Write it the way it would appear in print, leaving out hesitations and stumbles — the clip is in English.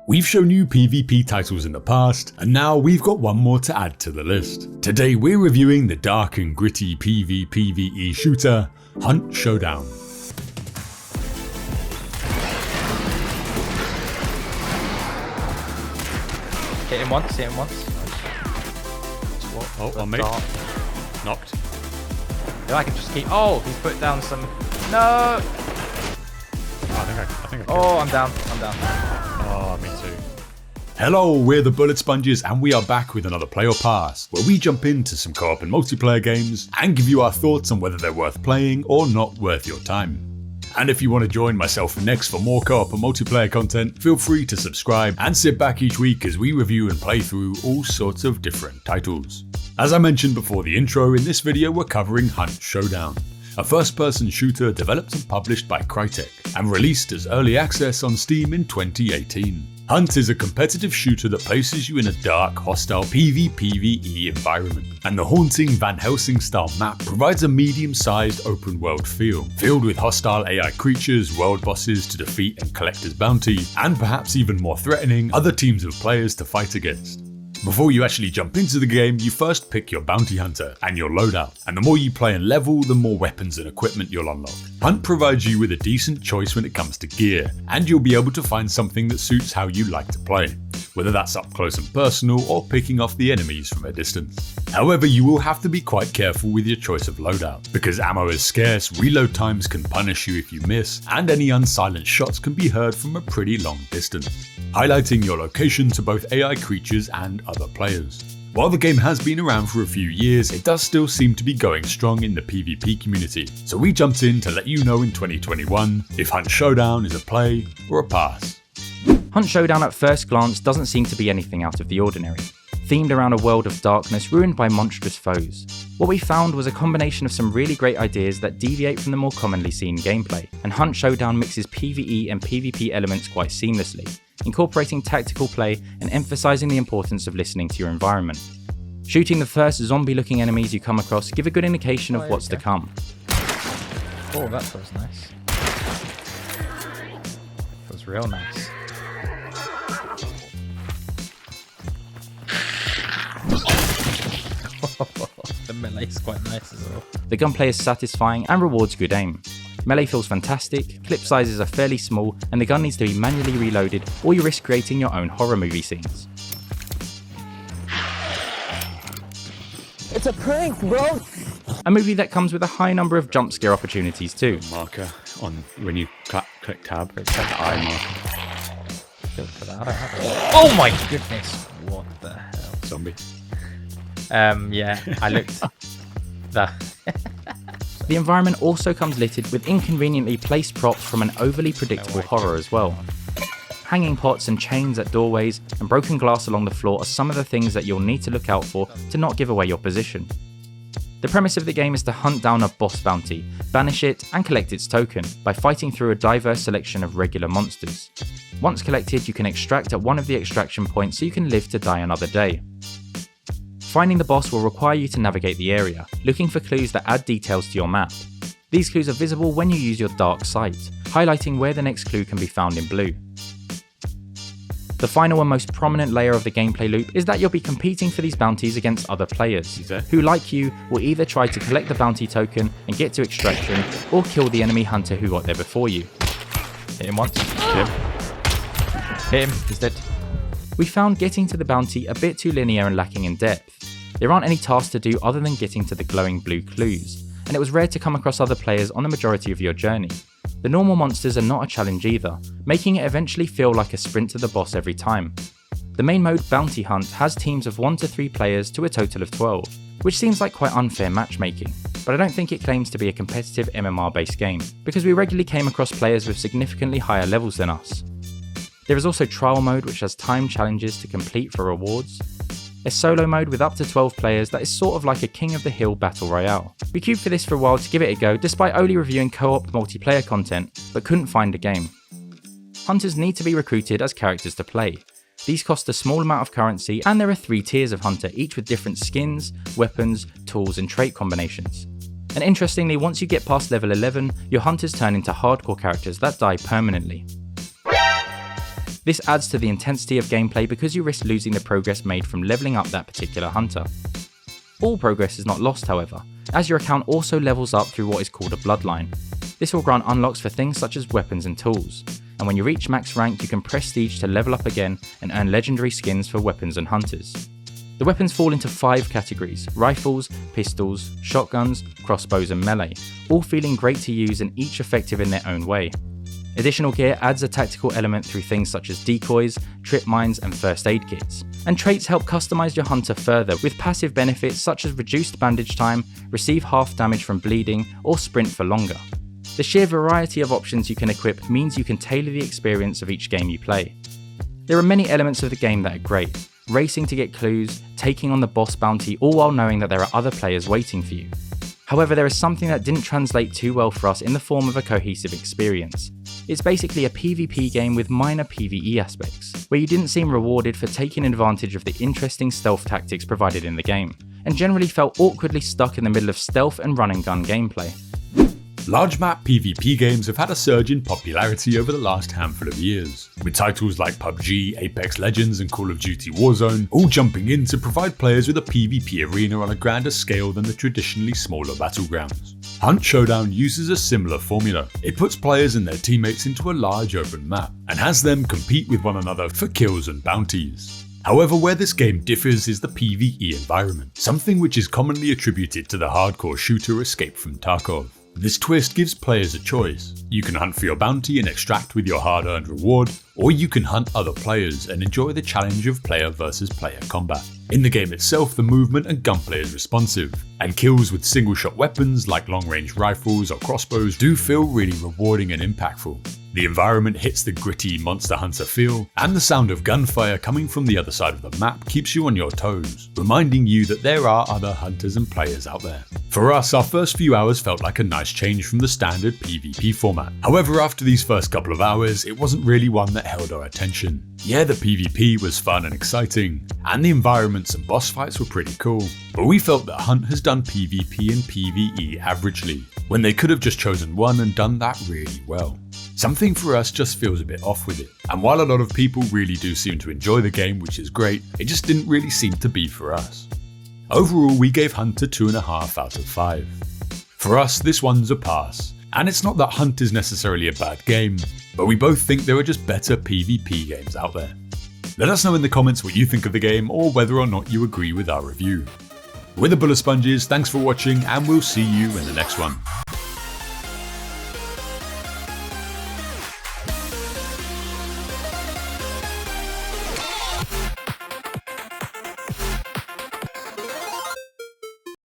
We've shown you PvP titles in the past, and now we've got one more to add to the list. Today we're reviewing the dark and gritty PvPvE shooter, Hunt Showdown. Hit him once, Oh, on me. Knocked. If I can just keep... Oh, he's put down some... No! I think I killed Oh, I'm down. Oh, me too. Hello, we're the Bullet Sponges, and we are back with another Play or Pass, where we jump into some co-op and multiplayer games and give you our thoughts on whether they're worth playing or not worth your time. And if you want to join myself and Nex for more co-op and multiplayer content, feel free to subscribe and sit back each week as we review and play through all sorts of different titles. As I mentioned before the intro, in this video we're covering Hunt Showdown, a first-person shooter developed and published by Crytek and released as early access on Steam in 2018. Hunt is a competitive shooter that places you in a dark, hostile PvPvE environment, and the haunting Van Helsing-style map provides a medium-sized open-world feel, filled with hostile AI creatures, world bosses to defeat and collect as bounty, and perhaps even more threatening, other teams of players to fight against. Before you actually jump into the game, you first pick your bounty hunter and your loadout, and the more you play and level, the more weapons and equipment you'll unlock. Hunt provides you with a decent choice when it comes to gear, and you'll be able to find something that suits how you like to play, whether that's up close and personal or picking off the enemies from a distance. However, you will have to be quite careful with your choice of loadout, because ammo is scarce, reload times can punish you if you miss, and any unsilenced shots can be heard from a pretty long distance, highlighting your location to both AI creatures and other players. While the game has been around for a few years, it does still seem to be going strong in the PvP community, so we jumped in to let you know in 2021 if Hunt Showdown is a play or a pass. Hunt Showdown at first glance doesn't seem to be anything out of the ordinary, themed around a world of darkness ruined by monstrous foes. What we found was a combination of some really great ideas that deviate from the more commonly seen gameplay, and Hunt Showdown mixes PvE and PvP elements quite seamlessly, incorporating tactical play and emphasising the importance of listening to your environment. Shooting the first zombie-looking enemies you come across give a good indication of what's to come. Oh, that feels nice. Feels real nice. The melee's quite nice as well. The gunplay is satisfying and rewards good aim. Melee feels fantastic, clip sizes are fairly small, and the gun needs to be manually reloaded or you risk creating your own horror movie scenes. It's a prank, bro! A movie that comes with a high number of jump scare opportunities too. Marker on when you click tab, it's like the eye marker. Oh my goodness! What the hell? Zombie. Yeah, I looked. The environment also comes littered with inconveniently placed props from an overly predictable horror as well. Hanging pots and chains at doorways and broken glass along the floor are some of the things that you'll need to look out for to not give away your position. The premise of the game is to hunt down a boss bounty, banish it and collect its token by fighting through a diverse selection of regular monsters. Once collected, you can extract at one of the extraction points so you can live to die another day. Finding the boss will require you to navigate the area, looking for clues that add details to your map. These clues are visible when you use your dark sight, highlighting where the next clue can be found in blue. The final and most prominent layer of the gameplay loop is that you'll be competing for these bounties against other players, who like you will either try to collect the bounty token and get to extraction, or kill the enemy hunter who got there before you. Hit him once. Hit him, he's dead. We found getting to the bounty a bit too linear and lacking in depth. There aren't any tasks to do other than getting to the glowing blue clues, and it was rare to come across other players on the majority of your journey. The normal monsters are not a challenge either, making it eventually feel like a sprint to the boss every time. The main mode, Bounty Hunt, has teams of 1 to 3 players to a total of 12, which seems like quite unfair matchmaking, but I don't think it claims to be a competitive MMR based game, because we regularly came across players with significantly higher levels than us. There is also Trial Mode, which has time challenges to complete for rewards. A solo mode with up to 12 players that is sort of like a King of the Hill battle royale. We queued for this for a while to give it a go despite only reviewing co-op multiplayer content, but couldn't find a game. Hunters need to be recruited as characters to play. These cost a small amount of currency, and there are 3 tiers of hunter, each with different skins, weapons, tools and trait combinations. And interestingly, once you get past level 11, your hunters turn into hardcore characters that die permanently. This adds to the intensity of gameplay because you risk losing the progress made from leveling up that particular hunter. All progress is not lost, however, as your account also levels up through what is called a bloodline. This will grant unlocks for things such as weapons and tools, and when you reach max rank you can prestige to level up again and earn legendary skins for weapons and hunters. The weapons fall into 5 categories: rifles, pistols, shotguns, crossbows and melee, all feeling great to use and each effective in their own way. Additional gear adds a tactical element through things such as decoys, trip mines and first aid kits, and traits help customize your hunter further with passive benefits such as reduced bandage time, receive half damage from bleeding, or sprint for longer. The sheer variety of options you can equip means you can tailor the experience of each game you play. There are many elements of the game that are great, racing to get clues, taking on the boss bounty, all while knowing that there are other players waiting for you. However, there is something that didn't translate too well for us in the form of a cohesive experience. It's basically a PvP game with minor PvE aspects, where you didn't seem rewarded for taking advantage of the interesting stealth tactics provided in the game, and generally felt awkwardly stuck in the middle of stealth and run and gun gameplay. Large map PvP games have had a surge in popularity over the last handful of years, with titles like PUBG, Apex Legends and Call of Duty Warzone all jumping in to provide players with a PvP arena on a grander scale than the traditionally smaller battlegrounds. Hunt Showdown uses a similar formula. It puts players and their teammates into a large open map, and has them compete with one another for kills and bounties. However, where this game differs is the PvE environment, something which is commonly attributed to the hardcore shooter Escape from Tarkov. This twist gives players a choice. You can hunt for your bounty and extract with your hard-earned reward, or you can hunt other players and enjoy the challenge of player versus player combat. In the game itself, the movement and gunplay is responsive, and kills with single-shot weapons like long-range rifles or crossbows do feel really rewarding and impactful. The environment hits the gritty Monster Hunter feel, and the sound of gunfire coming from the other side of the map keeps you on your toes, reminding you that there are other hunters and players out there. For us, our first few hours felt like a nice change from the standard PvP format. However, after these first couple of hours, it wasn't really one that held our attention. Yeah, the PvP was fun and exciting, and the environments and boss fights were pretty cool, but we felt that Hunt has done PvP and PvE averagely, when they could have just chosen one and done that really well. Something for us just feels a bit off with it, and while a lot of people really do seem to enjoy the game, which is great, it just didn't really seem to be for us. Overall, we gave Hunt a 2.5 out of 5. For us, this one's a pass, and it's not that Hunt is necessarily a bad game, but we both think there are just better PvP games out there. Let us know in the comments what you think of the game, or whether or not you agree with our review. We're the Bullet Sponges, thanks for watching, and we'll see you in the next one.